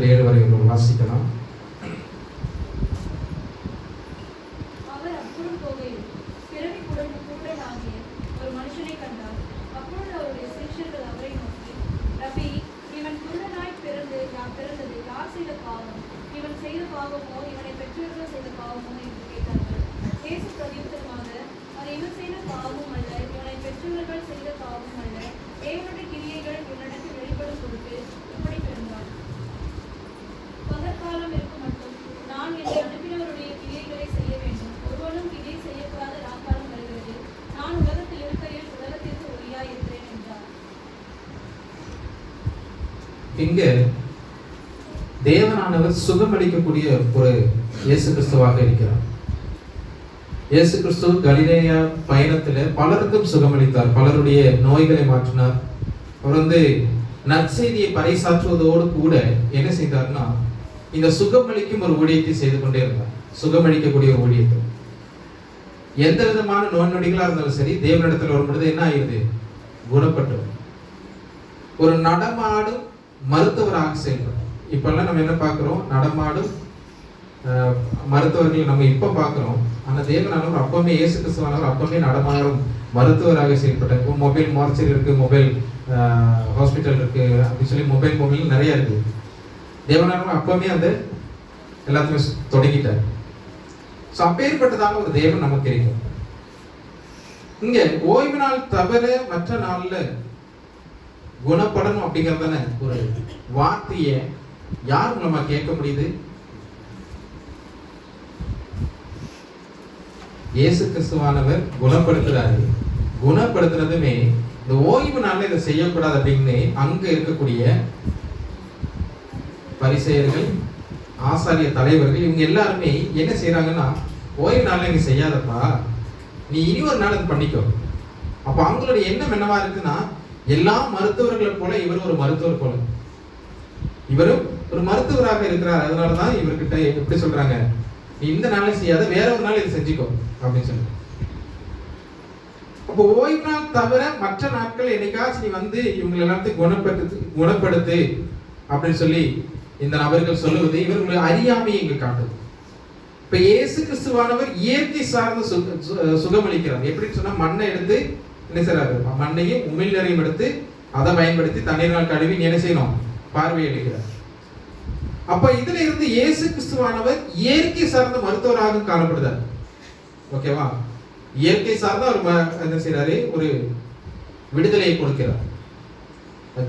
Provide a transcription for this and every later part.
முதல் 7 வரை வாசிக்கலாம். இங்க தேவனானவர் சுகமளிக்கக்கூடிய ஒரு இயேசு கிறிஸ்துவாக இருக்கிறார். இயேசு கிறிஸ்து கலிலேயா பயணத்துல பலருக்கும் சுகமளித்தார், பலருடைய நோய்களை மாற்றினார். அவர் நற்செய்தியை பறைசாற்றுவதோடு கூட என்ன செய்தார்னா இந்த சுகமளிக்கும் ஒரு ஊழியத்தை செய்து கொண்டே இருந்தார். சுகமளிக்கக்கூடிய ஒரு ஊழியத்தை எந்த விதமான நோய் நொடிகளா இருந்தாலும் சரி தேவனிடத்தில் வரும்பொழுது என்ன ஆயிடுது, குணப்பட்டு ஒரு நடமாடும் மருத்துவராக செயல்படும். இப்பெல்லாம் நம்ம என்ன பார்க்கிறோம், நடமாடும் மருத்துவர்கள் நம்ம இப்ப பார்க்கிறோம். ஆனா தேவனானவர் அப்பவுமே இயேசு கிறிஸ்துவானவர் அப்பவுமே நடமாடும் மருத்துவராக செயல்பட்டார். மொபைல் மார்ச்சரி இருக்கு, மொபைல் ஹாஸ்பிட்டல் இருக்கு அப்படின்னு சொல்லி மொபைல் நிறைய இருக்கு. தேவனானவர் அப்பவுமே அந்த எல்லாத்தையுமே தொடங்கிட்டார். அப்பேற்பட்டதாக ஒரு தேவன் நமக்கு இருக்கும். இங்க ஓய்வு நாள் தவிர மற்ற நாள்ல குணப்படணும் அப்படிங்கறதான ஒரு வார்த்தைய யார் மூலமா கேட்க முடியுது? இயேசு கிறிஸ்துவானவர் குணப்படுத்துறாரு. குணப்படுத்துறதுமே இந்த ஓய்வு நாள்ல இதை செய்யக்கூடாது அப்படின்னு அங்க இருக்கக்கூடிய பரிசேயர்கள், ஆசாரிய தலைவர்கள், இவங்க எல்லாருமே என்ன செய்யறாங்கன்னா, ஓய்வு நாள்ல நீ செய்யாதப்பா, நீ இனி ஒரு நாள் அது பண்ணிக்கோ. அப்ப அவங்களுடைய எண்ணம் என்னவா இருக்குன்னா, எல்லா மருத்துவர்களை போல இவர் ஒரு மருத்துவர் போல, இவரும் ஒரு மருத்துவராக இருக்கிறார். அதனாலதான் இவர்கிட்ட எப்படி சொல்றாங்க, நீ இந்த நாளை செய்யாத, வேற ஒரு நாள் இது செஞ்சுக்கோ அப்படின்னு சொல்லி. அப்போ ஓய்வு நாள் தவிர மற்ற நாட்கள் என்னைக்காச்சும் நீ இவங்க எல்லாத்தையும் குணப்படுத்து அப்படின்னு சொல்லி இந்த நபர்கள் சொல்லுவது இவர்களுடைய அறியாமையை இங்கு காட்டுது. இப்ப இயேசு கிறிஸ்துவானவர் இயற்கை சார்ந்த சுகமளிக்கிறார். எப்படின்னு சொன்னா, மண்ணை எடுத்து என்ன செய்யறாரு, மண்ணையும் உமிழ்நீரையும் எடுத்து அதை பயன்படுத்தி தண்ணீரால் கழுவி என்ன செய்யணும், பார்வையிடுகிறார். அப்ப இதுல இருந்து இயேசு கிறிஸ்துவானவர் இயற்கை சார்ந்த மருத்துவராக காணப்படுறார். ஓகேவா? இயற்கை சார்ந்த அவர் என்ன செய்யறாரு, ஒரு விடுதலையை கொடுக்கிறார்.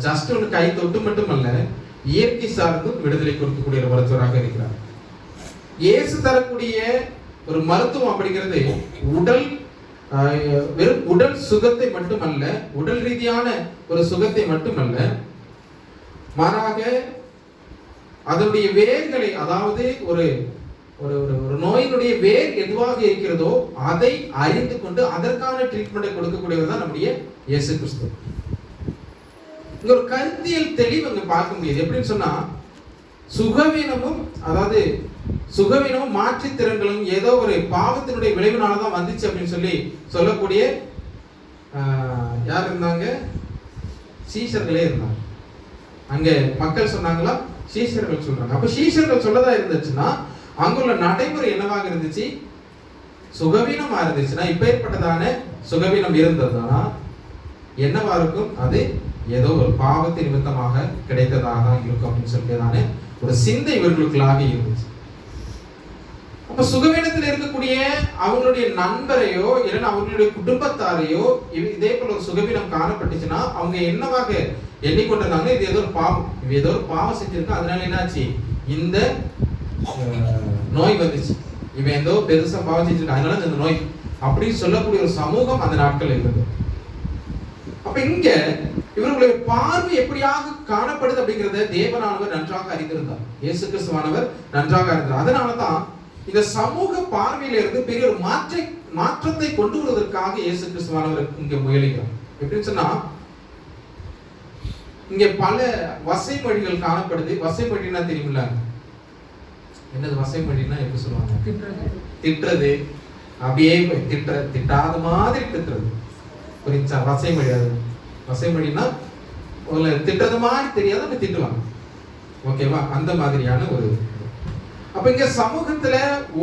ஜஸ்ட் ஒரு கை தொட்டு மட்டுமல்ல, இயற்கை சார்ந்து விடுதலை கொடுக்கக்கூடிய ஒரு மருத்துவராக இருக்கிறார். இயேசு தரக்கூடிய ஒரு மருத்துவம் அப்படிங்கிறது வெறும் உடல் சுகத்தை மட்டுமல்ல, உடல் ரீதியான ஒரு சுகத்தை மட்டுமல்ல, மாறாக அதனுடைய வேர்களை, அதாவது ஒரு ஒரு நோயினுடைய வேர் எதுவாக இருக்கிறதோ அதை அறிந்து கொண்டு அதற்கான ட்ரீட்மெண்ட்டை கொடுக்கக்கூடியவர் தான் நம்முடைய இயேசு கிறிஸ்து. இங்க ஒரு கருத்தியல் தெளிவு அங்க பார்க்க முடியுது. எப்படின்னு சொன்னா, சுகவீனமும், அதாவது சுகவீனமும் மாற்றுத்திறன்களும் ஏதோ ஒரு பாவத்தினுடைய விளைவினாலதான் வந்துச்சு அப்படின்னு சொல்லி சொல்லக்கூடிய யார் இருந்தாங்க, சீஷர்களே இருந்தாங்க. அங்க மக்கள் சொன்னாங்களா, சீஷர்கள் சொல்றாங்க. அப்ப சீஷர்கள் சொல்லதா இருந்துச்சுன்னா அங்குள்ள நடைமுறை என்னவாக இருந்துச்சு, சுகவீனமா இருந்துச்சுன்னா, இப்ப ஏற்பட்டதான சுகவீனம் இருந்ததுன்னா என்னவா இருக்கும், அது ஏதோ ஒரு பாவத்தை நிமித்தமாக கிடைத்ததாக தான் இருக்கும் அப்படின்னு சொல்லியதான ஒரு சிந்தை இவர்களுக்குள்ளாக இருந்துச்சு. அப்ப சுகவீனத்தில் இருக்கக்கூடிய அவங்களுடைய நண்பரையோ இல்லைன்னா அவங்களுடைய குடும்பத்தாரையோ இதே போல ஒரு சுகவீனம் காணப்பட்டுச்சுன்னா அவங்க என்னவாக எண்ணிக்கொண்டிருந்தாங்க, இது ஏதோ ஒரு பாவம், இது ஏதோ ஒரு பாவம் செஞ்சிருக்கு, அதனால என்னாச்சு, இந்த நோய் வந்துச்சு, இவன் ஏதோ பெருசா பாவம் செஞ்சிருக்கான், அதனால இந்த நோய் அப்படின்னு சொல்லக்கூடிய ஒரு சமூகம் அந்த நாட்கள் இருந்தது. அப்ப இங்க இவர்களுடைய பார்வை எப்படியாக காணப்படுது அப்படிங்கறத தேவனானவர் நன்றாக அறிந்திருந்தார். இயேசு கிறிஸ்துவானவர் நன்றாக அறிந்தார். அதனாலதான் இந்த சமூக பார்வையில இருந்து பெரிய ஒரு மாற்றத்தை கொண்டு வருவதற்காக இயேசு கிறிஸ்துவானவர் இங்க முயலுகிறார். எப்படின்னு சொன்னா, இங்க பல வசை மொழிகள் காணப்படுது. வசை மொழின்னா தெரியுமில்ல, என்னது வசை மொழின்னா எப்படி சொல்லுவாங்க, திட்டுறது, அப்படியே திட்டாத மாதிரி திட்டுறது, புரிஞ்சா? வசை மொழி. அது வசை மொழின்னா திட்டது மாதிரி தெரியாத திட்டுவாங்க. ஓகேவா? அந்த மாதிரியான ஒரு அப்ப இங்க சமூகத்துல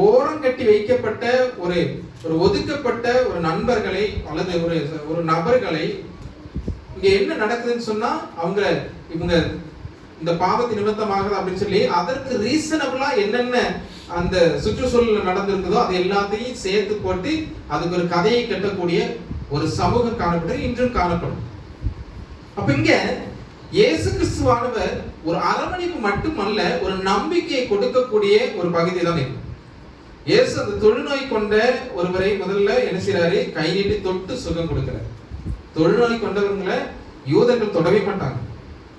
ஓரம் கட்டி வைக்கப்பட்ட ஒரு ஒரு ஒதுக்கப்பட்ட ஒரு நண்பர்களை அல்லது ஒரு ஒரு நபர்களை இங்க என்ன நடக்குதுன்னு சொன்னா இவங்க இந்த பாவத்தின் நிமித்தமாக அப்படின்னு சொல்லி அதற்கு ரீசனபிளா என்னென்ன அந்த சுற்றுச்சூழல் நடந்திருக்குதோ அது எல்லாத்தையும் சேர்த்து போட்டு அதுக்கு ஒரு கதையை கட்டக்கூடிய ஒரு சமூகம் காணப்பட்டு இன்றும் காணப்படும். அப்ப இங்க இயேசு கிறிஸ்துவானவர் ஒரு அரவணைப்பு மட்டுமல்ல, ஒரு நம்பிக்கையை கொடுக்கக்கூடிய ஒரு பகுதி தான் இது. இயேசு அந்த தொழுநோய் கொண்ட ஒருவரை முதல்ல என்ன செய்யறாரு? கை நீட்டி தொட்டு சுகம் கொடுக்கிறார். தொழுநோய் கொண்டவங்களை யூதர்கள் தொடவே மாட்டாங்க.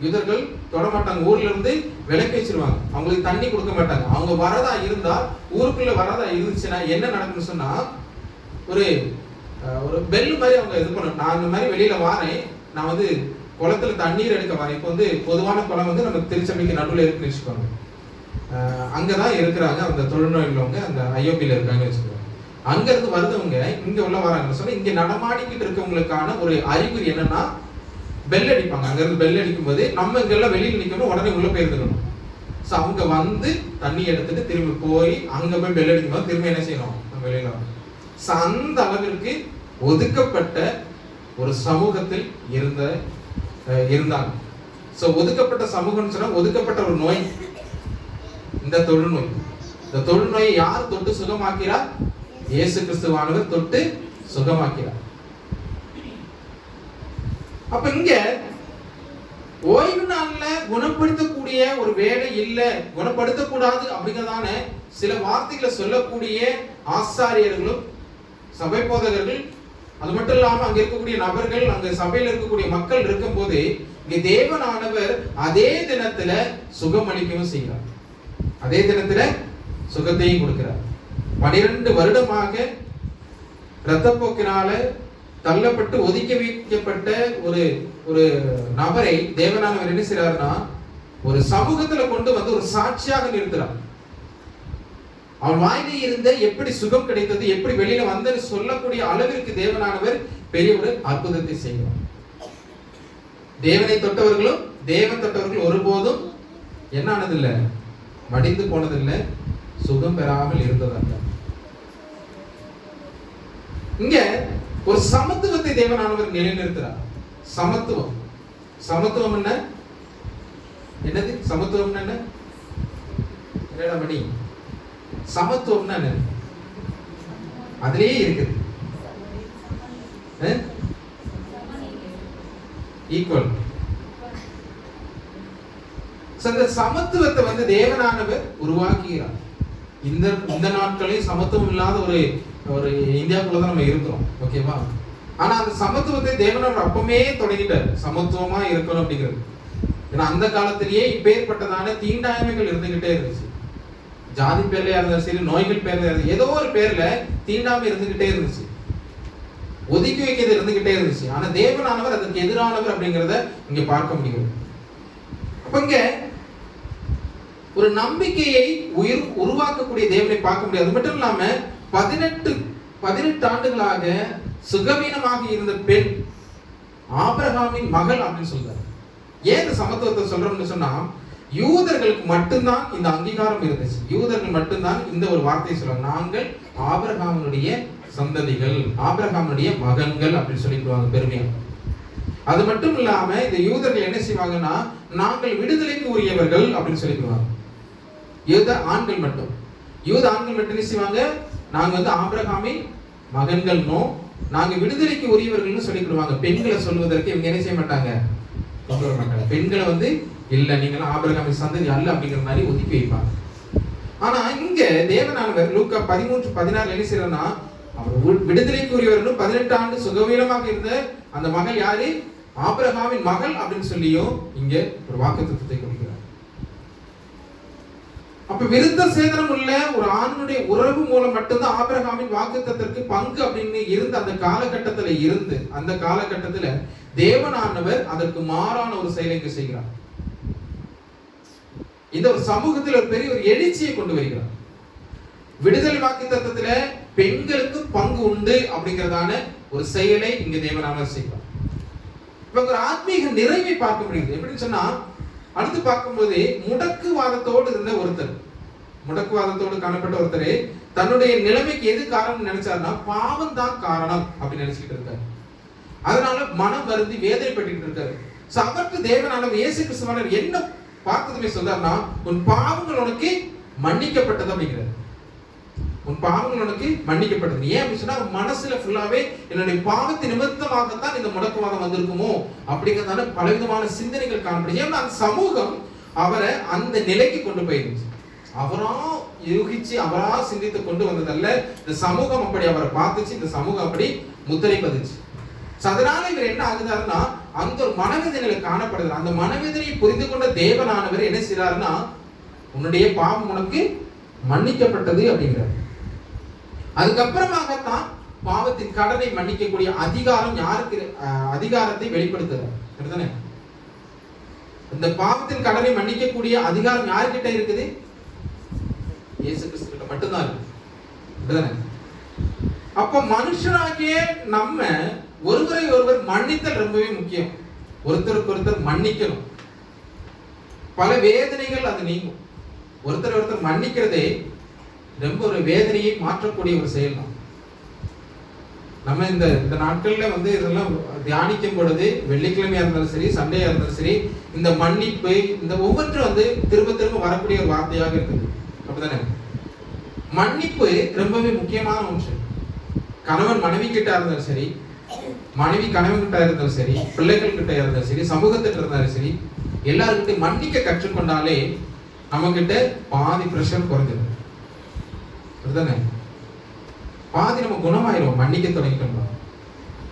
யூதர்கள் தொட மாட்டாங்க. ஊர்ல இருந்து விலக்கி வச்சிருவாங்க. அவங்களுக்கு தண்ணி கொடுக்க மாட்டாங்க. அவங்க வரதா இருந்தா, ஊருக்குள்ள வரதா இருந்துச்சுன்னா என்ன நடக்குன்னு சொன்னா, ஒரு ஒரு பெல் மாதிரி அவங்க இது பண்ணணும். நான் இந்த மாதிரி வெளியில வாரேன், நான் வந்து குளத்துல தண்ணீர் எடுக்க வரேன். இப்போ வந்து பொதுவான குளம் வந்து நம்ம திருச்சபைக்கு நடுவில் இருக்குன்னு வச்சுக்கோங்க. அங்கதான் இருக்கிறாங்க அந்த தொழுநோய் உள்ளவங்க, அந்த ஐயோபியில இருக்காங்க வச்சுக்கோங்க. அங்க இருந்து வருதவங்க இங்க உள்ள வராங்கன்னு சொன்னா, இங்க நடமாடிக்கிட்டு இருக்கவங்களுக்கான ஒரு அறிகுறி என்னன்னா, பெல் அடிப்பாங்க. அங்க இருந்து பெல் அடிக்கும் போது நம்ம இங்கெல்லாம் வெளியில் நிக்கணும், உடனே உள்ள போயிருந்துக்கணும். ஸோ அவங்க வந்து தண்ணி எடுத்துட்டு திரும்பி போய் அங்க போய் பெல் அடிக்கும் போது திரும்ப என்ன செய்யணும்? நம்ம வெளியில வரணும். ஸோ அந்த அளவிற்கு ஒதுக்கப்பட்ட ஒரு சமூகத்தில் இருந்தாங்க. ஸோ ஒதுக்கப்பட்ட சமூகம்னு சொன்னா ஒதுக்கப்பட்ட ஒரு நோய் இந்த தொழுநோய். இந்த தொழுநோயை யார் தொட்டு சுகமாக்கிறார்? இயேசு கிறிஸ்துவானவர் தொட்டு சுகமாக்கிறார். அப்ப இங்க ஓய்வு நாள்ல குணப்படுத்தக்கூடிய ஒரு வேலை இல்ல, குணப்படுத்தக்கூடாது அப்படிங்கிறதான சில வார்த்தைகளை சொல்லக்கூடிய ஆசாரியர்களும் சபை போதகர்கள், அது மட்டும் இல்லாம அங்க இருக்கக்கூடிய நபர்கள், அங்க சபையில் இருக்கக்கூடிய மக்கள் இருக்கும் போது இங்க தேவனானவர் அதே தினத்துல சுகம் அளிக்கவும் செய்கிறார். அதே தினத்துல சுகத்தையும் கொடுக்கிறார். 12 வருடமாக இரத்தப்போக்கினால தள்ளப்பட்டு ஒதுக்கி வைக்கப்பட்ட ஒரு நபரை தேவனானவர் என்ன செய்றாருன்னா, ஒரு சமூகத்துல கொண்டு வந்து ஒரு சாட்சியாக நிறுத்துறார். அவன் வாயிலே இருந்த எப்படி சுகம் கிடைத்தது, எப்படி வெளியில வந்தது சொல்லக்கூடிய அளவிற்கு தேவனானவர் பெரிய ஒரு அற்புதத்தை செய்கிறார். தேவனை தொட்டவர்களும் தேவன் தொட்டவர்கள் ஒருபோதும் என்ன ஆனதில்லை? மடிந்து போனதில்லை, சுகம் பெறாமல் இருந்ததல்ல. இங்க ஒரு சமத்துவத்தை தேவனானவர் நிலைநிறுத்துறார். சமத்துவம். சமத்துவம் என்ன? என்னது சமத்துவம்? என்ன என்னடா மணி? சமத்துவம்னா என்ன? அதுலயே இருக்குது. ஈக்குவல். இந்த சமத்துவத்தை வந்து தேவனானவர் உருவாக்குகிறார். இந்த நாட்களில் சமத்துவம் இல்லாத ஒரு இந்தியாவுக்குள்ள தான் நம்ம இருக்கிறோம். ஓகேவா? ஆனா அந்த சமத்துவத்தை தேவனானவர் அப்பவே தொடங்கிட்டார். சமத்துவமா இருக்கணும் அப்படிங்கிறது. ஏன்னா அந்த காலத்திலேயே இப்பேற்பட்டதான தீண்டாமைகள் இருந்துகிட்டே இருந்துச்சு. ஜாதி பேர்ல இருந்தாலும் சரி, நோய்கள் பேர்ல ஏதோ ஒரு பேர்ல தீண்டாமை இருந்துகிட்டே இருந்துச்சு, ஒதுக்கி வைக்கிறது இருந்துகிட்டே இருந்துச்சு. ஆனா தேவனானவர் அதுக்கு எதிரானவர் அப்படிங்கிறத இங்க பார்க்க முடியும். அப்ப இங்க ஒரு நம்பிக்கையை உருவாக்கக்கூடிய தேவனை பார்க்க முடியாது. அது மட்டும் இல்லாம 18 ஆண்டுகளாக சுகவீனமாக இருந்த பெண் ஆபிரகாமின் மகள் அப்படின்னு சொல்றாரு. ஏன் இந்த சமத்துவத்தை சொல்றோம்னு சொன்னா, யூதர்களுக்கு மட்டும்தான் இந்த அங்கீகாரம் இருந்துச்சு. யூதர்கள் மட்டும்தான் இந்த ஒரு வார்த்தையை சொல்லுவாங்க, நாங்கள் ஆபிரகாமுடைய சந்ததிகள், ஆபிரகாமுடைய மகன்கள் அப்படின்னு சொல்லிடுவாங்க பெருமையா. அது மட்டும் இல்லாம இந்த யூதர்கள் என்ன செய்வாங்கன்னா, நாங்கள் விடுதலைக்கு உரியவர்கள் அப்படின்னு சொல்லிடுவாங்க. யூத ஆண்கள் மட்டும் என்ன செய்வாங்க, நாங்க வந்து ஆபிரகாமின் மகன்கள், நாங்க விடுதலைக்கு உரியவர்கள்னு சொல்லிடுவாங்க. பெண்களை சொல்வதற்கு இவங்க என்ன செய்ய மாட்டாங்க, கொண்டு வர மாட்டாங்க. பெண்களை வந்து இல்ல, நீங்களும் ஆபிரகாமின் சந்ததி அல்ல அப்படிங்கிற மாதிரி ஒதுக்கி வைப்பாங்க. ஆனா இங்க தேவனானவர் லூக்கா 13:16 என்ன செய்யறா, அவர் விடுதலைக்கு உரியவர்களும் 18 ஆண்டு சுகவீனமாக இருந்த அந்த மகள் யாரு, ஆபிரகாமின் மகள் அப்படின்னு சொல்லியும் இங்க ஒரு வாக்குத்தத்தத்தை கொடுக்கிறார். அப்ப விருத்த சேதனம் உள்ள ஒரு ஆணுடைய உறவு மூலம் மட்டும்தான் ஆபிரகாமின் வாக்குத்தத்திற்கு பங்கு அப்படின்னு இருந்த அந்த காலகட்டத்துல தேவனானவர் அதற்கு மாறான ஒரு செயலை இங்கு செய்கிறார். இந்த ஒரு சமூகத்தில் ஒரு பெரிய ஒரு எழுச்சியை கொண்டு வருகிறார். விடுதலை வாக்குத்தத்தத்துல பெண்களுக்கு பங்கு உண்டு அப்படிங்கிறதான ஒரு செயலை இங்க தேவனானவர் செய்கிறார். இப்ப ஒரு ஆத்மீக நிறைவை பார்க்க முடியுது. எப்படின்னு சொன்னா, அடுத்து பார்க்கும்போது முடக்குவாதத்தோடு இருந்த ஒருத்தர், முடக்குவாதத்தோடு காணப்பட்ட ஒருத்தர் தன்னுடைய நிலைமைக்கு எது காரணம் நினைச்சாருன்னா பாவம் தான் காரணம் அப்படின்னு நினைச்சிட்டு இருக்காரு. அதனால மனம் வருந்தி வேதனைப்பட்டு இருக்காரு. அவருக்கு தேவனானவர் இயேசு கிறிஸ்துவானவர் என்ன பார்த்ததுமே சொல்றாருன்னா, உன் பாவங்கள் உனக்கு மன்னிக்கப்பட்டது அப்படிங்கிறார். உன் பாவங்கள் உனக்கு மன்னிக்கப்பட்டது. ஏன் அப்படின்னு சொன்னா மனசுல ஃபுல்லாவே என்னுடைய பாவத்தின் நிமித்தமாகத்தான் இந்த முடக்குவாதம் வந்திருக்குமோ அப்படிங்கிறதான பலவிதமான சிந்தனைகள் காணப்படும். ஏன்னா அந்த சமூகம் அவரை அந்த நிலைக்கு கொண்டு போயிருந்துச்சு. அவரா யூகிச்சு அவரா சிந்தித்து கொண்டு வந்ததல்ல, இந்த சமூகம் அப்படி அவரை பார்த்துச்சு, இந்த சமூகம் அப்படி முத்திரை பதிச்சு. அதனால இவர் என்ன ஆகுதாருன்னா அந்த ஒரு மனவேதனையில காணப்படுது. அந்த மனவேதனையை புரிந்து கொண்ட தேவனானவர் என்ன செய்யறாருன்னா, உன்னுடைய பாவம் உனக்கு மன்னிக்கப்பட்டது அப்படிங்கிறார். அதுக்கப்புறமாகத்தான் பாவத்தின் கடனை மன்னிக்கக்கூடிய அதிகாரம் யாருக்கு, அதிகாரத்தை வெளிப்படுத்துறார். இந்த பாவத்தின் கடனை மன்னிக்கக்கூடிய அதிகாரம் யாருக்கிட்ட இருக்குது? இயேசு கிறிஸ்து கிட்ட மட்டும்தான் இருக்கு. அப்ப மனுஷராகிய நம்ம ஒருவரை ஒருவர் மன்னித்தல் ரொம்பவே முக்கியம். ஒருத்தருக்கு ஒருத்தர் மன்னிக்கணும். பல வேதனைகள் அது நீங்கும். ஒருத்தர் ஒருத்தர் மன்னிக்கிறதே ரொம்ப ஒரு வேதனையை மாற்றக்கூடிய ஒரு செயல் தான். நம்ம இந்த நாட்கள்ல இதெல்லாம் தியானிக்கும் பொழுது, வெள்ளிக்கிழமையா இருந்தாலும் சரி, சண்டையா இருந்தாலும் சரி, இந்த மன்னிப்பு இந்த ஒவ்வொன்றும் திரும்ப திரும்ப வரக்கூடிய ஒரு வார்த்தையாக இருக்குது. அப்படித்தானே? மன்னிப்பு ரொம்பவே முக்கியமான ஒன்று. கணவன் மனைவி கிட்ட இருந்தாலும் சரி, மனைவி கணவன் கிட்ட இருந்தாலும் சரி, பிள்ளைகள் கிட்ட இருந்தாலும் சரி, சமூகத்திட்ட இருந்தாலும் சரி, எல்லாருக்கிட்ட மன்னிக்க கற்றுக்கொண்டாலே நம்ம கிட்ட பாதி பிரஷர் குறைஞ்சிடும். அப்படிதானே? பாதி நம்ம குணமாயிரும். மன்னிக்க தொடங்கிட்டோம்.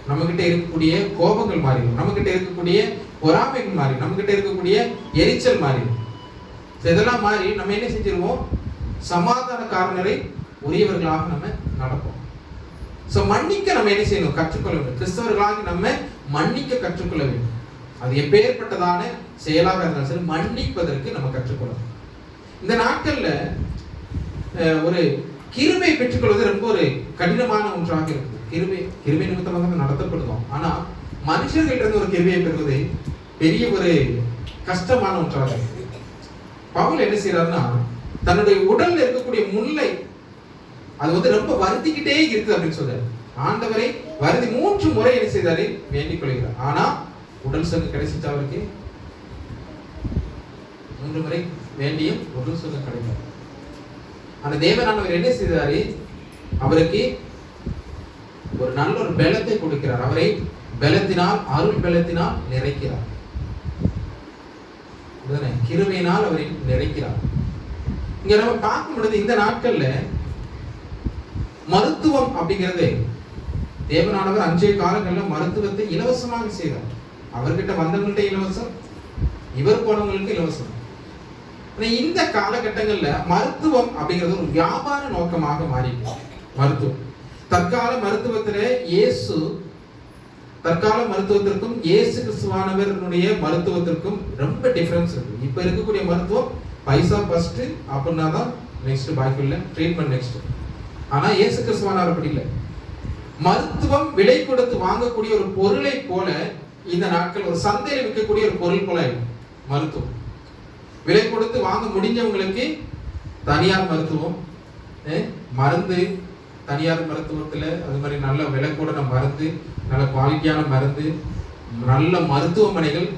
நம்ம கிட்ட இருக்கக்கூடிய கோபங்கள் மாறிடும், நம்ம கிட்ட இருக்கக்கூடிய பொறாமைகள் மாறிடும், நம்ம கிட்ட இருக்கக்கூடிய எரிச்சல் மாறிடும். இதெல்லாம் மாறி நம்ம என்ன செஞ்சிருவோம்? சமாதான காரணரை உரியவர்களாக நம்ம நடப்போம். மன்னிக்க நம்ம என்ன செய்யணும்? கற்றுக்கொள்ள வேண்டும். கிறிஸ்தவர்களாக நம்ம மன்னிக்க கற்றுக்கொள்ள வேண்டும். அது எப்பேற்பட்டதான செயலாக இருந்தாலும் சரி, மன்னிப்பதற்கு நம்ம கற்றுக்கொள்ளணும். இந்த நாட்கள்ல ஒரு கிருபை பெற்றுக்கொள்வது ரொம்ப ஒரு கடினமான ஒன்றாக இருக்கு. கிருபை நிமித்தமாக நடத்தப்படுவோம். ஆனா மனுஷர்கிட்ட இருந்து ஒரு கிருபையை பெறுவது பெரிய ஒரு கஷ்டமான ஒன்றாக இருக்கு. பவுல் என்ன செய்யறாருன்னா, தன்னுடைய உடல்ல இருக்கக்கூடிய முல்லை அது ரொம்ப வருத்திக்கிட்டே இருக்குது அப்படின்னு சொல்றாரு. ஆண்டவரை வருதி 3 முறை என்ன செய்தாரு? வேண்டிக் கொள்கிறார். ஆனா உடல் சுகம் கிடைச்சிச்சு அவருக்கு. 3 முறை வேண்டியும் உடல் சுகம் கிடைக்கும். அந்த தேவனானவர் என்ன செய்தாரு? அவருக்கு ஒரு நல்ல ஒரு பலத்தை கொடுக்கிறார். அவரை பலத்தினால், அருள் பலத்தினால் நிறைக்கிறார். கிருபையினால் அவரை நிறைக்கிறார். இங்க நம்ம பார்க்கும் பொழுது இந்த நாட்கள்ல மருத்துவம் அப்படிங்கிறது, தேவனானவர் அன்றைய காலங்கள்ல மருத்துவத்தை இலவசமாக செய்தார். அவர்கிட்ட வந்தவங்கள்ட்ட இலவசம், இவர் போனவங்களுக்கு இலவசம். இந்த காலகட்டங்கள்ல மருத்துவம் அப்படிங்கிறது ஒரு வியாபார நோக்கமாக மாறிடுச்சு. மருத்துவம் தற்கால மருத்துவத்திற்கும் இயேசு கிறிஸ்துவானவருடைய மருத்துவத்திற்கும் ரொம்ப டிஃபரன்ஸ் இருக்கு. இப்ப இருக்கக்கூடிய மருத்துவம் பைசா ஃபர்ஸ்ட் அப்படின்னா தான் நெக்ஸ்ட், பாக்கி இல்லை ட்ரீட்மெண்ட் நெக்ஸ்ட். ஆனா இயேசு கிறிஸ்துவானவர் அப்படி இல்லை. மருத்துவம் விலை கொடுத்து வாங்கக்கூடிய ஒரு பொருளை போல இந்த நாட்கள் ஒரு சந்தையில் விற்கக்கூடிய ஒரு பொருள் போல மருத்துவம். விலை கொடுத்து வாங்க முடிஞ்சவங்களுக்கு தனியார் மருத்துவம், மருந்து தனியார் மருத்துவத்துல அது மாதிரி நல்ல விலை கூட மருந்து, நல்ல குவாலிட்டியான மருந்து, நல்ல மருத்துவமனைகள்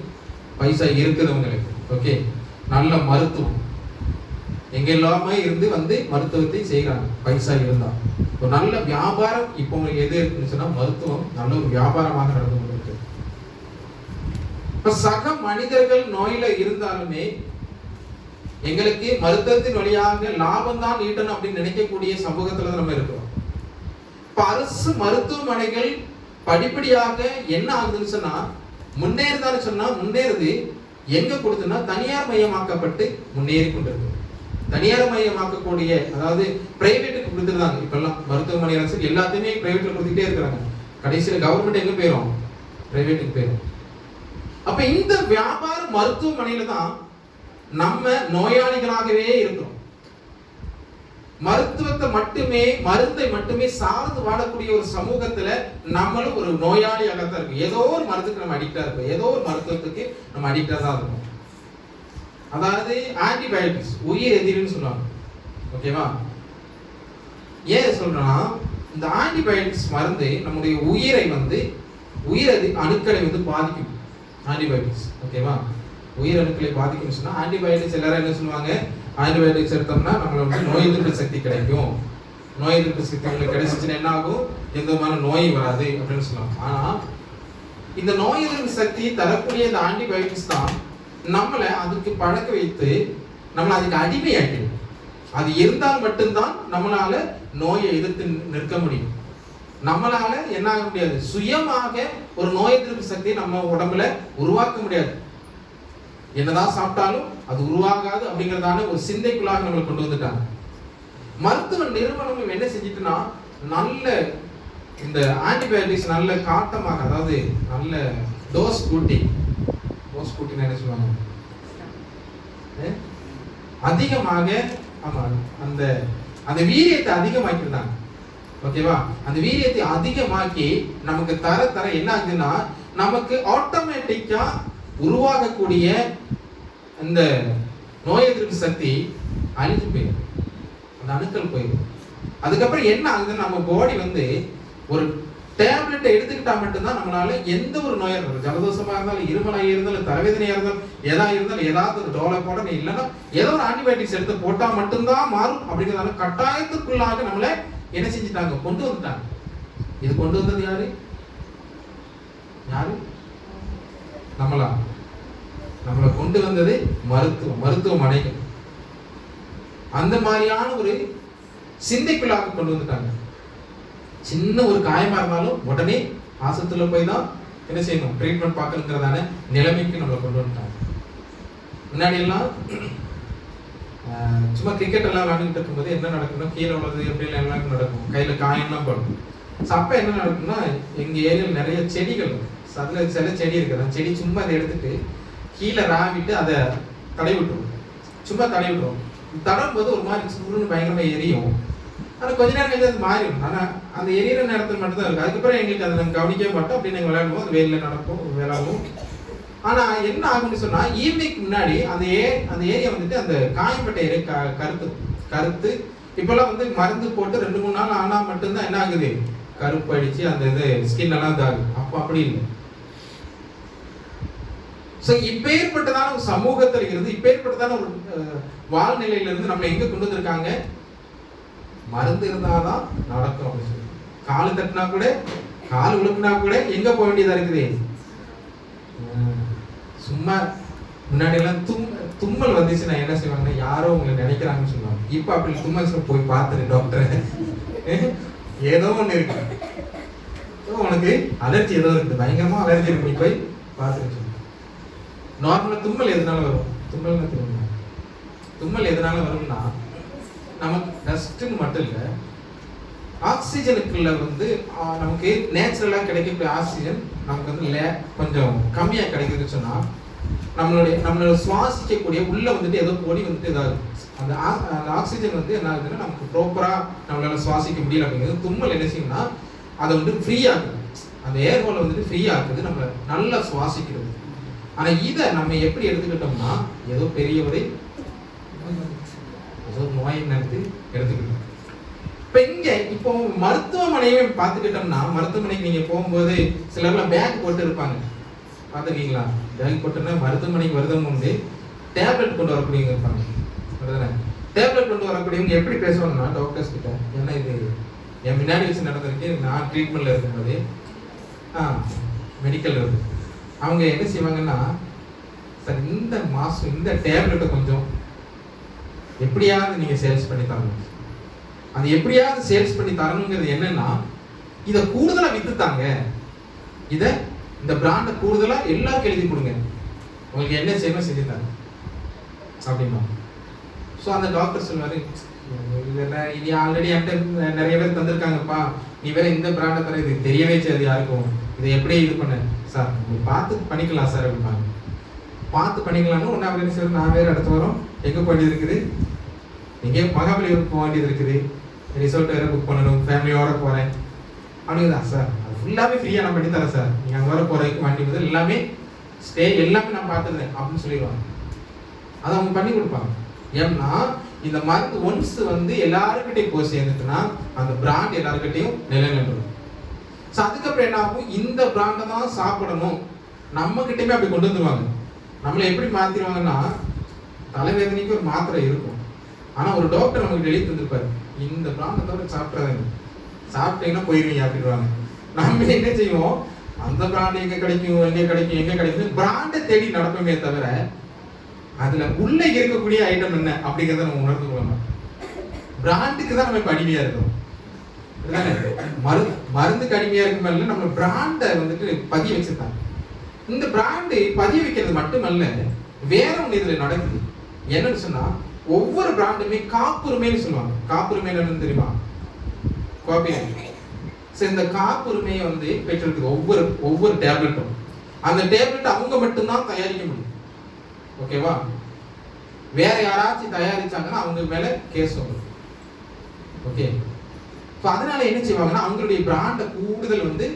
பைசா இருக்குறவங்களுக்கு. ஓகே, நல்ல மருத்துவம் எங்க எல்லாமே இருந்து மருத்துவத்தை செய்யறாங்க பைசா இருந்தா. ஒரு நல்ல வியாபாரம் இப்போ உங்களுக்கு எது இருக்குன்னு சொன்னா மருத்துவம் நல்ல ஒரு வியாபாரமாக நடந்து கொண்டிருக்கு. இப்ப சக மனிதர்கள் நோயில இருந்தாலுமே எங்களுக்கு மருத்துவத்தின் வழியாக லாபம் தான் ஈட்டணும் அப்படின்னு நினைக்கக்கூடிய சமூகத்துல நம்ம இருக்கிறோம். இப்ப அரசு மருத்துவமனைகள் படிப்படியாக என்ன ஆகுதுன்னு சொன்னா முன்னேறுதான்னு சொன்னா முன்னேறுது. எங்க கொடுத்துன்னா தனியார் மயமாக்கப்பட்டு முன்னேறி கொண்டிருக்கு. தனியார் மயமாக்கக்கூடிய, அதாவது பிரைவேட்டுக்கு கொடுத்துருந்தாங்க. இப்பெல்லாம் மருத்துவமனை அரசு எல்லாத்தையுமே பிரைவேட்ல கொடுத்துட்டே இருக்கிறாங்க. கடைசியில கவர்மெண்ட் எங்க போயிடும்? பிரைவேட்டுக்கு போயிடும். அப்ப இந்த வியாபார மருத்துவமனையில தான் நம்ம நோயாளிகளாகவே இருக்கிறோம். மருத்துவத்தை மட்டுமே, மருந்தை மட்டுமே சார்ந்து வாழக்கூடிய ஒரு சமூகத்துல நம்மளும் ஒரு நோயாளியாகத்தான் இருக்கும். ஏதோ ஒரு மருந்துக்கு நம்ம அடிக்டா இருப்போம், ஏதோ ஒரு மருத்துவத்துக்கு நம்ம அடிக்டா தான் இருக்கும். அதாவது ஆன்டிபயோட்டிக்ஸ் உயிர் எதிரின்னு சொல்லுவாங்க. ஓகேவா? ஏன் சொல்றேன்னா, இந்த ஆன்டிபயோட்டிக்ஸ் மருந்து நம்முடைய உயிரை வந்து அணுக்களை வந்து பாதிக்கும். ஆன்டிபயோட்டிக்ஸ் ஓகேவா, உயிர் அணுக்களை பாதிக்கும்னு சொன்னா ஆன்டிபயோட்டிக்ஸ் எல்லாரும் என்ன சொல்லுவாங்க, ஆன்டிபயோட்டிக்ஸ் எடுத்தோம்னா நம்மளுக்கு வந்து நோய் எதிர்ப்பு சக்தி கிடைக்கும். நோய் எதிர்ப்பு சக்தி உங்களுக்கு கிடைச்சிச்சுன்னா என்ன ஆகும், எந்த மாதிரி நோய் வராது அப்படின்னு சொல்லுவாங்க. ஆனா இந்த நோய் எதிர்ப்பு சக்தி தரக்கூடிய இந்த ஆன்டிபயோட்டிக்ஸ் தான் நம்மளை அதுக்கு பழக்க வைத்து நம்மளை அதுக்கு அடிமையாக்கிடும். அது இருந்தால் மட்டும்தான் நம்மளால நோயை எதிர்த்து நிற்க முடியும். நம்மளால என்ன ஆக முடியாது, சுயமாக ஒரு நோய் எதிர்ப்பு சக்தியை நம்ம உடம்புல உருவாக்க முடியாது. என்னதான் சாப்பிட்டாலும் அது உருவாகாது அப்படிங்கிறதான ஒரு சிந்தைக்குள்ளாக நம்மளை கொண்டு வந்துட்டாங்க. மருத்துவ நிறுவனம் என்ன செஞ்சுட்டுன்னா, நல்ல இந்த ஆன்டிபயோட்டிக்ஸ் நல்ல காட்டமாக, அதாவது நல்ல டோஸ் கூட்டி என்ன சொல்லுவாங்க, அதிகமாக, ஆமா, அந்த அந்த வீரியத்தை அதிகமாக்கிருந்தாங்க. ஓகேவா? அந்த வீரியத்தை அதிகமாக்கி நமக்கு தர என்ன ஆகுதுன்னா, நமக்கு ஆட்டோமேட்டிக்கா உருவாகக்கூடிய இந்த நோய் எதிர்ப்பு சக்தி அழிஞ்சு போயிடும், அந்த அணுக்கள் போயிடும். அதுக்கப்புறம் என்ன ஆகுதுன்னு, நம்ம பாடி வந்து ஒரு டேப்லெட்டை எடுத்துக்கிட்டா மட்டும்தான் நம்மளால எந்த ஒரு நோயாக இருந்தாலும், ஜலதோஷமாக இருந்தாலும், இருமலாக இருந்தாலும், தலைவேதனையாக இருந்தாலும், ஏதாவது ஒரு டோலை போட இல்லைன்னா ஏதோ ஒரு ஆன்டிபயோட்டிக்ஸ் எடுத்து போட்டா மட்டும்தான் மாறும் அப்படிங்கிறதால கட்டாயத்துக்குள்ளாக நம்மளை என்ன செஞ்சுட்டாங்க, கொண்டு வந்துட்டாங்க. இது கொண்டு வந்தது யாரு? நம்மளை கொண்டு வந்தது மருத்துவமனைகள். அந்த மாதிரியான ஒரு சிந்தைக்குள்ளாக கொண்டு வந்துட்டாங்க. சின்ன ஒரு காயமா இருந்தாலும் உடனே ஆஸ்பத்திரியில போய் தான் என்ன செய்யணும், ட்ரீட்மெண்ட் பார்க்கணுங்கிறதான நிலைமைக்கு நம்மளை கொண்டு வந்துட்டாங்க. முன்னாடி எல்லாம் சும்மா கிரிக்கெட் எல்லாம் விளையாண்டுட்டு இருக்கும்போது என்ன நடக்கும்னா, கீழே உள்ளது எப்படி எல்லாம் நடக்கும், கையில காயம்லாம் படும். அப்ப என்ன நடக்கும்னா, எங்க ஏரியாவில் நிறைய செடிகள், அதுல சில செடி இருக்குது, அந்த செடி சும்மா அதை எடுத்துட்டு கீழே ராவிட்டு அதை தடவி விட்டுரும். சும்மா தடவி விட்டுரும். தடவும் போது ஒரு மாதிரி சுருன்னு பயங்கரமா எரியும். ஆனால் கொஞ்ச நேரம் கழிச்சு அது மாறிடும். ஆனால் அந்த எரியிற நேரத்தில் மட்டும்தான் இருக்குது. அதுக்கப்புறம் எங்களுக்கு அதை நாங்கள் கவனிக்கவே மாட்டோம். அப்படி நாங்கள் விளையாடுவோம், அது வெயிலில் நடப்போம், விளையாடுவோம். ஆனால் என்ன ஆகும்னு சொன்னால், ஈவினிங் முன்னாடி அந்த ஏரியா வந்துட்டு அந்த காயப்பட்ட ஏரியா கருத்து இப்போல்லாம் வந்து மருந்து போட்டு 2-3 நாள் ஆனால் மட்டும்தான் என்ன ஆகுது, கருப்பு அடிச்சு அந்த இது ஸ்கின் எல்லாம் இதாகுது. அப்போ அப்படி இல்லை. ஸோ இப்பேற்பட்டதான ஒரு சமூகத்தில் இருந்து, இப்பேற்பட்டதான ஒரு வாழ்நிலையிலிருந்து நம்மளை எங்கே கொண்டு வந்திருக்காங்க, மருந்து இருந்தாதான் நடக்கும் அப்படின்னு சொல்லி. காலு தட்டினா கூட, கால் உழுக்குனா கூட எங்க போக வேண்டியதா இருக்குது. சும்மா முன்னாடி எல்லாம் தும்மல் வந்துச்சுன்னா என்ன செய்வாங்கன்னா, யாரோ உங்களை நினைக்கிறாங்கன்னு சொல்லுவாங்க. இப்ப அப்படி தும்மல் போய் பார்த்துரு டாக்டர், ஏதோ ஒண்ணு இருக்கு, உனக்கு அலர்ஜி ஏதோ இருக்கு, பயங்கரமா அலர்ஜி இருக்கு, நீ போய் பார்த்துட்டு. நார்மலா தும்மல் எதனால வரும், தும்மல் எதனால வரும்னா, நமக்கு டஸ்ட்னு மட்டும் இல்லை, ஆக்சிஜனுக்குள்ள வந்து நமக்கு நேச்சுரலாக கிடைக்கக்கூடிய ஆக்சிஜன் நமக்கு வந்து கொஞ்சம் கம்மியாக கிடைக்குதுன்னு சொன்னால், நம்மளோட சுவாசிக்கக்கூடிய உள்ள வந்துட்டு ஏதோ பொடி வந்துட்டு இதாகும். அந்த ஆக்சிஜன் வந்து என்ன ஆகுதுன்னா, நமக்கு ப்ராப்பராக நம்மளால சுவாசிக்க முடியல அப்படிங்கிறது. தும்மல் என்ன செய்யும்னா, அதை வந்து ஃப்ரீ ஆகுது, அந்த ஏர் ஹோலை வந்துட்டு ஃப்ரீ ஆகுது, நம்ம நல்லா சுவாசிக்கிறது. ஆனால் இதை நம்ம எப்படி எடுத்துக்கிட்டோம்னா, ஏதோ பெரிய ஒரு நோயை நடத்தி எடுத்துக்கிட்டோம். இப்போ இப்போ மருத்துவமனையை பார்த்துக்கிட்டோம்னா, மருத்துவமனைக்கு நீங்க போகும்போது சிலர்லாம் பேக் போட்டு இருப்பாங்க, பார்த்துருக்கீங்களா? பேக் போட்டுன்னா மருத்துவமனைக்கு வருதவங்க வந்து டேப்லெட் கொண்டு வரக்கூடியவங்க இருப்பாங்க. அதுதானே, டேப்லெட் கொண்டு வரக்கூடியவங்க எப்படி பேசுவாங்கன்னா டாக்டர்ஸ் கிட்ட, ஏன்னா இது என் முன்னாடி வச்சு நடந்திருக்கு, நான் ட்ரீட்மெண்ட்ல இருக்கும்போது மெடிக்கல் இருக்கு. அவங்க என்ன செய்வாங்கன்னா, சார் இந்த மாசம் இந்த டேப்லெட்டை கொஞ்சம் எப்படியாவது நீங்க சேல்ஸ் பண்ணி தரணும். அது எப்படியாவது சேல்ஸ் பண்ணி தரணுங்கிறது என்னன்னா, இதை கூடுதலா வித்துத்தாங்க, இந்த பிராண்டை கூடுதலா எல்லாருக்கும் எழுதி கொடுங்க, உங்களுக்கு என்ன செய்யணும் செஞ்சு தரேன் அப்படின்னா. ஸோ அந்த டாக்டர் சொல்வாரு, இது ஆல்ரெடி என்கிட்ட நிறைய பேர் தந்திருக்காங்கப்பா, நீ வேற இந்த பிராண்டை தர, இது தெரியவே செய்யாது யாருக்கும், இதை எப்படி இது பண்ண சார், பார்த்து பண்ணிக்கலாம் சார் அப்படிப்பாங்க. பார்த்து பண்ணிக்கலாம்னு ஒன்றா அப்படின்னு சொல்லி, நான் வேறு அடுத்த வாரம் எங்கே போக வேண்டியது இருக்குது, எங்கேயோ மகாபலிபுரம் போக வேண்டியது இருக்குது, ரிசோர்ட் வேறு புக் பண்ணணும், ஃபேமிலியோட போகிறேன் அப்படிங்கிறதா சார், அது ஃபுல்லாகவே ஃப்ரீயாக நான் பண்ணி தரேன் சார், நீங்கள் அங்கே வர போகிறதுக்கு வண்டி முதல் எல்லாமே ஸ்டே எல்லாமே நான் பார்த்துக்கிறேன் அப்படின்னு சொல்லிடுவாங்க. அதை அவங்க பண்ணி கொடுப்பாங்க. ஏன்னா இந்த மருந்து ஒன்ஸ் வந்து எல்லாருக்கிட்டையும் போய் சேர்ந்துட்டுனா அந்த பிராண்ட் எல்லாருக்கிட்டையும் நிலைநின்றுடும். ஸோ அதுக்கப்புறம் என்ன ஆகும், இந்த பிராண்டை தான் சாப்பிடணும் நம்ம கிட்டேயுமே அப்படி கொண்டு வந்துருவாங்க. நம்மளை எப்படி மாற்றிடுவாங்கன்னா, தலைவேதனைக்கு ஒரு மாத்திரை இருக்கும், ஆனால் ஒரு டாக்டர் நமக்கு எழுதி தந்துருப்பாரு, இந்த பிராண்டை தவிர சாப்பிட்றாங்க, சாப்பிட்டீங்கன்னா போயிருவீங்க அப்படின்வாங்க. நம்ம என்ன செய்வோம், அந்த பிராண்ட் எங்கே கிடைக்கும் எங்கே கிடைக்கும் எங்கே கிடைக்கும் பிராண்டை தேடி நடப்போமே தவிர அதுல உள்ள இருக்கக்கூடிய ஐட்டம் என்ன அப்படிங்கிறத நம்ம உணர்ந்து கொள்ளணும். பிராண்டுக்கு தான் நம்ம இப்ப அடிமையா இருக்கோம். மருந்துக்கு அடிமையா இருக்கும் மேல நம்ம பிராண்டை வந்துட்டு பதிய வச்சிருக்காங்க. இந்த பிராண்டு பதிய வைக்கிறது மட்டுமல்ல, வேற ஒண்ணு இதுல நடக்குது. என்னன்னு சொன்னா, ஒவ்வொரு பிராண்டுமே காப்புரிமைன்னு சொல்லுவாங்க. காப்புரிமை என்னன்னு தெரியுமா? காப்பிரைட். இந்த காப்புரிமையை வந்து பெற்றிருக்கு ஒவ்வொரு டேப்லெட்டும். அந்த டேப்லெட் அவங்க மட்டும்தான் தயாரிக்க முடியும். ஓகேவா? வேற யாராச்சும் தயாரிச்சாங்கன்னா அவங்க மேல கேஸ் வரும். ஓகே, அதனால என்ன செய்வாங்கன்னா, அவங்களுடைய பிராண்டை கூடுதல் வந்து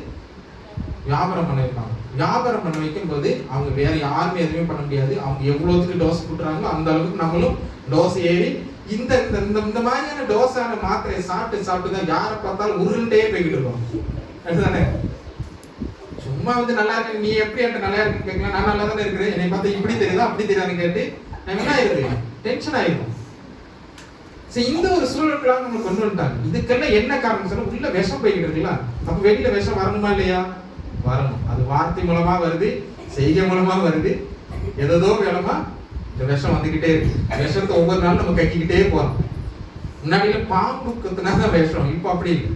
வியாபாரம் பண்ண வைப்பாங்க. வியாபாரம் பண்ண வைக்கும் போது அவங்க வேற யாருமே எதுவுமே பண்ண முடியாது. அவங்க எவ்வளவுக்கு டோஸ் கொடுக்குறாங்களோ அந்த அளவுக்கு நம்மளும் டோஸ் ஏறி இந்த இந்த மாதிரியான டோஸான மாத்திரையை சாப்பிட்டு தான் யாரை பார்த்தாலும் உருண்டே போய்கிட்டு இருக்கோம். அதுதானே? சும்மா வந்து நல்லா இருக்கு, நீ எப்படி என்கிட்ட நல்லா இருக்குன்னு கேட்கலாம், நான் நல்லா தானே இருக்கிறேன், என்னை பார்த்து இப்படி தெரியுதா அப்படி தெரியாதுன்னு கேட்டு என்ன ஆயிருக்கு, டென்ஷன் ஆயிடும். இந்த ஒரு சூழலுக்குலாம் நம்ம கொண்டு வந்துட்டாங்க. இதுக்கெல்லாம் என்ன காரணம் சொன்னா, உள்ள விஷம் போய்கிட்டு இருக்குல்ல, அப்ப வெளியில விஷம் வரணுமா இல்லையா? வரணும். அது வார்த்தை மூலமா வருது, செய்கை மூலமா வருது, ஏதோ வேலமா இந்த விஷம் வந்துகிட்டே இருக்கு. விஷத்தை ஒவ்வொரு நாளும் நம்ம கட்டிக்கிட்டே போறோம். முன்னாடியில பாம்பு குத்துனாதான் விஷம், இப்ப அப்படி இல்லை.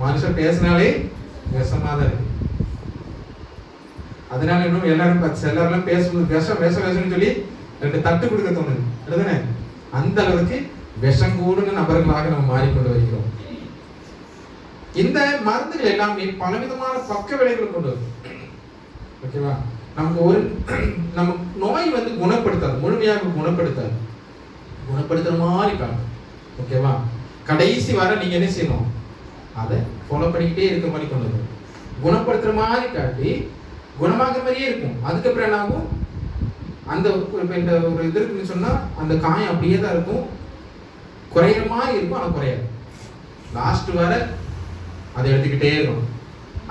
மனுஷன் பேசினாலே விஷமா தான் இருக்கு. அதனால இன்னும் எல்லாரும் பேசும்போது விஷம் விஷம் விஷம்னு சொல்லி ரெண்டு தட்டு கொடுக்க தோணுது. அதுதானே? அந்த அளவுக்கு விஷம் கூடுன நபர்களாக நம்ம மாறிக்கொண்டு வருகிறோம். இந்த மருந்துகள் எல்லாமே பலவிதமான பக்க விளைவுகள் கொண்டு வரும். ஓகேவா? நம்ம நோய் வந்து குணப்படுத்தாது, முழுமையாக குணப்படுத்தாது, குணப்படுத்துற மாதிரி காட்டும். ஓகேவா? கடைசி வர நீங்க என்ன செய்யணும், அதை ஃபாலோ பண்ணிக்கிட்டே இருக்க மாதிரி கொண்டு வரும். குணப்படுத்துற மாதிரி காட்டி குணமாகிற மாதிரியே இருக்கும். அதுக்கப்புறம் என்ன ஆகும், அந்த இந்த ஒரு இது இருக்குன்னு சொன்னா அந்த காயம் அப்படியே தான் இருக்கும், குறையிற மாதிரி இருக்கும், ஆனால் குறையாது. லாஸ்ட் வர அதை எடுத்துக்கிட்டே இருக்கும்.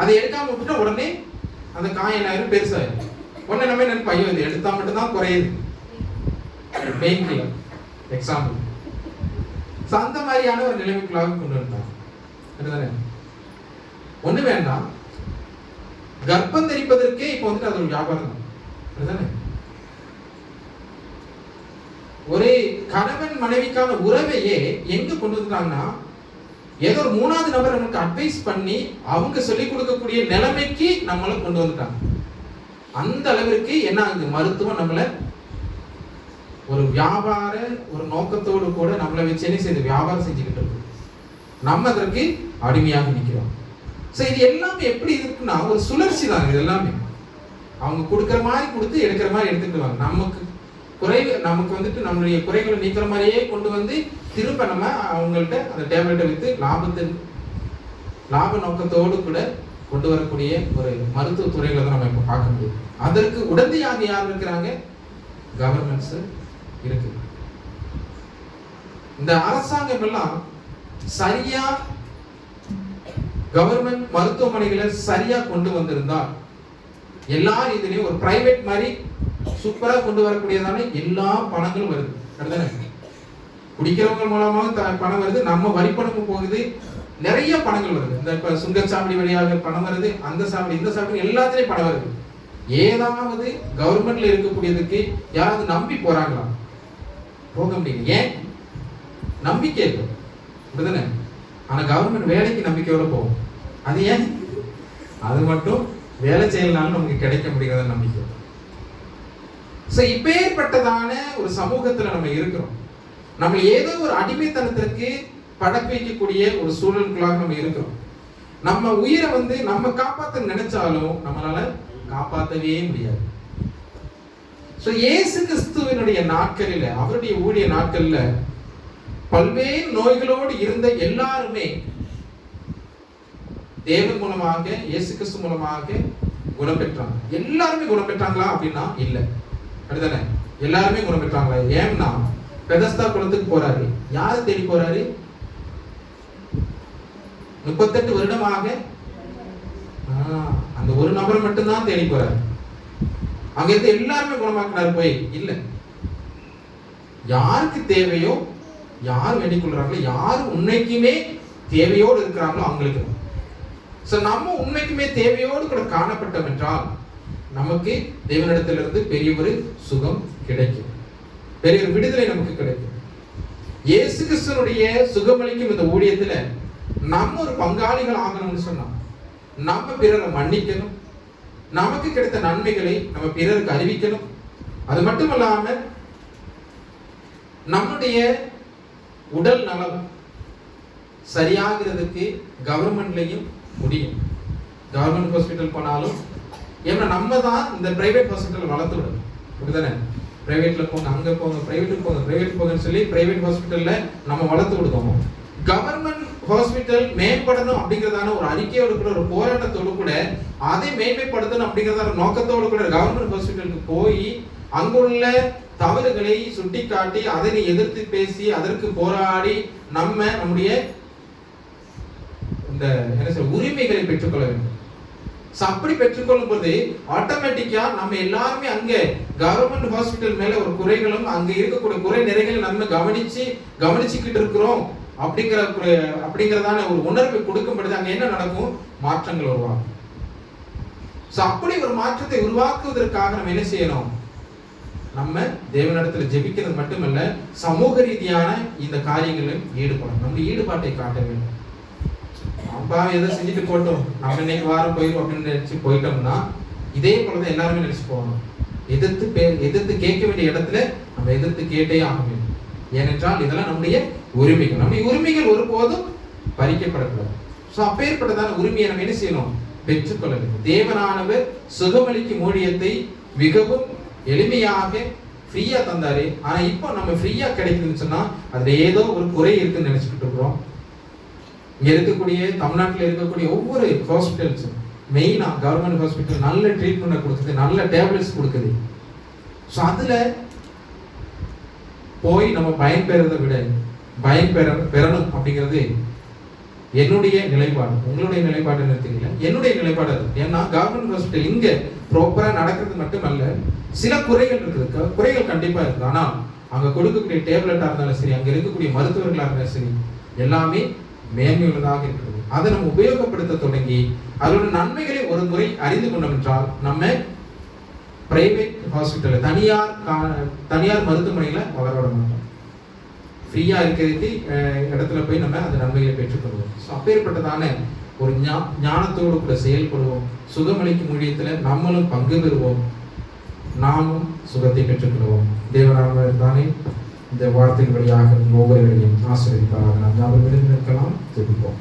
அதை எடுக்காம விட்டுட்டா உடனே அந்த காயம் என்ன பெருசாயிடும். உடனே நம்ம நினைப்போம், ஐயோ இது எடுத்தா மட்டும்தான் குறையுது. Pain killer example. அந்த மாதிரியான ஒரு நிலைமைக்குள்ளாக கொண்டு வந்தாங்க. ஒண்ணு வேண்டாம், கர்ப்பம் தரிப்பதற்கே இப்ப வந்துட்டு அது ஒரு வியாபாரம் தான். ஒரே கணவன் மனைவிக்கான உறவையே எங்க கொண்டு வந்துட்டாங்கன்னா, ஏதோ ஒரு மூணாவது நபர் நமக்கு அட்வைஸ் பண்ணி அவங்க சொல்லிக் கொடுக்கக்கூடிய நிலைமைக்கு நம்மள கொண்டு வந்துட்டாங்க. அந்த அளவிற்கு என்ன ஆகுது, மருத்துவம் நம்மள ஒரு வியாபார ஒரு நோக்கத்தோடு கூட நம்மளை வச்சு என்ன செய்து வியாபாரம் செஞ்சுக்கிட்டு இருக்கு. நம்ம அதற்கு அடிமையாக நிற்கிறோம். இது எல்லாமே எப்படி இருக்குன்னா ஒரு சுழற்சி தான். இது எல்லாமே அவங்க கொடுக்குற மாதிரி கொடுத்து எடுக்கிற மாதிரி எடுத்துக்கிடுவாங்க. நமக்கு வந்துட்டு நம்மளுடைய குறைகளை நீக்கிற மாதிரியே கொண்டு வந்து திரும்ப நம்ம அவங்கள்ட்ட அந்த டேப்லெட்டை வித்து லாப நோக்கத்தோடு கூட கொண்டு வரக்கூடிய ஒரு மருத்துவ துறைகளை தான் நம்ம இப்போ பார்க்க முடியும். அதற்கு உடந்தையாக யார் இருக்கிறாங்க? கவர்மெண்ட்ஸ் இருக்கு. இந்த அரசாங்கம் எல்லாம் சரியா கவர்மெண்ட் மருத்துவமனைகளை சரியா கொண்டு வந்திருந்தா, எல்லா இதுலயும் ஒரு பிரைவேட் மாதிரி சூப்பரா கொண்டு வரக்கூடியதான எல்லா பணங்களும் வருது. அப்படிதானே? குடிக்கிறவங்க மூலமாக பணம் வருது, நம்ம வரி பணமும் போகுது, நிறைய பணங்கள் வருது. இந்த இப்ப சுங்கச்சாவடி வழியாக பணம் வருது, அந்த சாவடி இந்த சாவடி எல்லாத்துலயும் பணம் வருது. ஏதாவது கவர்மெண்ட்ல இருக்கக்கூடியதுக்கு யாராவது நம்பி போறாங்களா? போக முடியும். ஏன்? நம்பிக்கை இருக்கும். அப்படிதானே? ஆனா கவர்மெண்ட் வேலைக்கு நம்பிக்கையோட போகும். அது ஏன்? அது மட்டும் வேலை செய்யலனாலும் நமக்கு கிடைக்க முடியாத நம்பிக்கை. இப்பேற்பட்டதான ஒரு சமூகத்துல நம்ம இருக்கிறோம். நம்ம ஏதோ ஒரு அடிமைத்தனத்திற்கு படக்க வைக்கக்கூடிய ஒரு சூழலுக்குள்ளாக நம்ம இருக்கிறோம். நம்ம உயிரை வந்து நம்ம காப்பாற்ற நினைச்சாலும் நம்மளால காப்பாற்றவே முடியாது. இயேசு கிறிஸ்துவினுடைய நாட்களில, அவருடைய ஊழிய நாட்கள்ல பல்வேறு நோய்களோடு இருந்த எல்லாருமே தேவன் மூலமாக, இயேசு கிறிஸ்து மூலமாக குணம் பெற்றாங்க. எல்லாருமே குணம் பெற்றாங்களா அப்படின்னா இல்ல. அப்படிதானே? எல்லாருமே குணம் பெற்றாங்களா? ஏன்னா பெதஸ்தா குளத்துக்கு போறாரு. யாரு தேடி போறாரு? 38 வருடமாக அந்த ஒரு நபர் மட்டும்தான் தேடி போறாரு. அங்க இருந்து எல்லாருமே குணமாக்கினாரு போய்? இல்ல. யாருக்கு தேவையோ, யார் வேண்டிக் கொள்றாங்களோ, யார் உண்மைக்குமே தேவையோடு இருக்கிறாங்களோ அவங்களுக்கு. நம்ம உண்மைக்குமே தேவையோடு கூட காணப்பட்டோம் என்றால் நமக்கு தேவனிடத்திலிருந்து பெரிய ஒரு சுகம் கிடைக்கும், பெரிய ஒரு விடுதலை நமக்கு கிடைக்கும். இயேசு கிறிஸ்துவினுடைய சுகமளிக்கும் இந்த ஊழியத்துல நம்ம ஒரு பங்காளிகள் ஆகணும்னு சொன்னா நம்ம பிறரை மன்னிக்கணும், நமக்கு கிடைத்த நன்மைகளை நம்ம பிறருக்கு அறிவிக்கணும். அது மட்டுமல்லாம நம்முடைய உடல் நலம் சரியாகிறதுக்கு கவர்மெண்ட்லயும் முடியும். கவர்மெண்ட் ஹாஸ்பிட்டல் போனாலும் ஏன்னா நம்ம தான் இந்த பிரைவேட் ஹாஸ்பிட்டல் வளர்த்து விடணும். அப்படிதானே? பிரைவேட்ல போங்க, அங்க போங்க, பிரைவேட்டுக்கு போங்க, பிரைவேட் போங்கன்னு சொல்லி பிரைவேட் ஹாஸ்பிட்டல்ல நம்ம வளர்த்து விடுவோம். கவர்மெண்ட் ஹாஸ்பிட்டல் மேம்படணும் அப்படிங்கிறதான ஒரு அறிக்கையோடு கூட, ஒரு போராட்டத்தோடு கூட, அதை மேன்மைப்படுத்தணும் அப்படிங்கிறதான நோக்கத்தோடு கூட கவர்மெண்ட் ஹாஸ்பிட்டலுக்கு போய் அங்குள்ள தவறுகளை சுட்டி காட்டி அதனை எதிர்த்து பேசி அதற்கு போராடி நம்முடைய இந்த என்ன சொல்ற உரிமைகளை பெற்றுக்கொள்ள வேண்டும். அப்படி பெற்றுக்கொள்ளும் போது ஆட்டோமேட்டிக்கா நம்ம எல்லாருமே அங்க கவர்மெண்ட் ஹாஸ்பிட்டல் மேல ஒரு குறைகளும் அங்க இருக்கக்கூடிய குறை நிறைகளை நம்ம கவனிச்சுக்கிட்டு இருக்கிறோம் அப்படிங்கிறதான ஒரு உணர்வை கொடுக்கும்பொழுது அங்க என்ன நடக்கும்? மாற்றங்கள் உருவாகும். அப்படி ஒரு மாற்றத்தை உருவாக்குவதற்காக நம்ம என்ன செய்யணும்? நம்ம தேவனிடத்துல ஜெபிக்கிறது மட்டுமல்ல, சமூக ரீதியான இந்த காரியங்களில் ஈடுபடணும். நம்ம ஈடுபாட்டை காட்ட வேண்டும். அப்பா எதை செஞ்சுட்டு போட்டோம், நம்ம இன்னைக்கு வாரம் போயிடும் அப்படின்னு நினைச்சு போயிட்டோம்னா இதே போலதான் எல்லாருமே நினைச்சு போகணும். எதிர்த்து கேட்க வேண்டிய இடத்துல நம்ம எதிர்த்து கேட்டே ஆக வேண்டும். ஏனென்றால் இதெல்லாம் நம்முடைய உரிமைகள். நம்முடைய உரிமைகள் ஒருபோதும் பறிக்கப்படக்கூடாது. அப்பேற்பட்டதான உரிமையை நம்ம என்ன செய்யணும்? பெற்றுக்கொள்ள வேண்டும். தேவனானவர் சுகமளிக்கும் ஊழியத்தை மிகவும் எளிமையாக ஃப்ரீயா தந்தாரு. ஆனா இப்போ நம்ம ஃப்ரீயா கிடைக்குதுன்னு சொன்னா அதுல ஏதோ ஒரு குறை இருக்குன்னு நினைச்சுக்கிட்டு இருக்கிறோம். இங்க இருக்கக்கூடிய தமிழ்நாட்டில் இருக்கக்கூடிய ஒவ்வொரு ஹாஸ்பிட்டல்ஸும் மெயினா கவர்மெண்ட் ஹாஸ்பிட்டல் நல்ல ட்ரீட்மெண்ட் கொடுக்குது, நல்ல டேப்லெட்ஸ் கொடுக்குது. அதுல போய் நம்ம பயன்பெறதை விட பெறணும் அப்படிங்கிறது என்னுடைய நிலைப்பாடு. உங்களுடைய நிலைப்பாடு என்ன தெரியல, என்னுடைய நிலைப்பாடு அது. ஏன்னா கவர்மெண்ட் ஹாஸ்பிட்டல் இங்க ப்ராப்பரா நடக்கிறது மட்டுமல்ல, சில குறைகள் இருக்குது, குறைகள் கண்டிப்பா இருக்குது. ஆனா அங்க கொடுக்கக்கூடிய டேப்லெட்டா இருந்தாலும் சரி, அங்க இருக்கக்கூடிய மருத்துவர்களா இருந்தாலும் சரி, எல்லாமே மேன்மையுள்ளதாக இருக்கிறது. அதை நம்ம உபயோகப்படுத்த தொடங்கி அதோட நன்மைகளை ஒரு முறை அறிந்து கொண்டோம் என்றால் நம்ம பிரைவேட் ஹாஸ்பிட்டல் தனியார் மருத்துவமனையில வளர மாட்டோம். ஃப்ரீயா இருக்கிறதுக்கு இடத்துல போய் நம்ம அந்த நன்மைகளை பெற்றுக்கொள்வோம். அப்பேற்பட்டதான ஒரு ஞானத்தோடு கூட செயல்படுவோம். சுகமளிக்கும் ஊழியத்துல நம்மளும் பங்கு பெறுவோம், நாமும் சுகத்தை பெற்றுக்கொள்வோம். தேவனானவர் தானே இந்த வார்த்தையின் வழியாக ஒவ்வொருவரையும் ஆசீர்வதிப்பாராக. நாம் ஞாபகம் இருக்கலாம். ஜெபிப்போம்.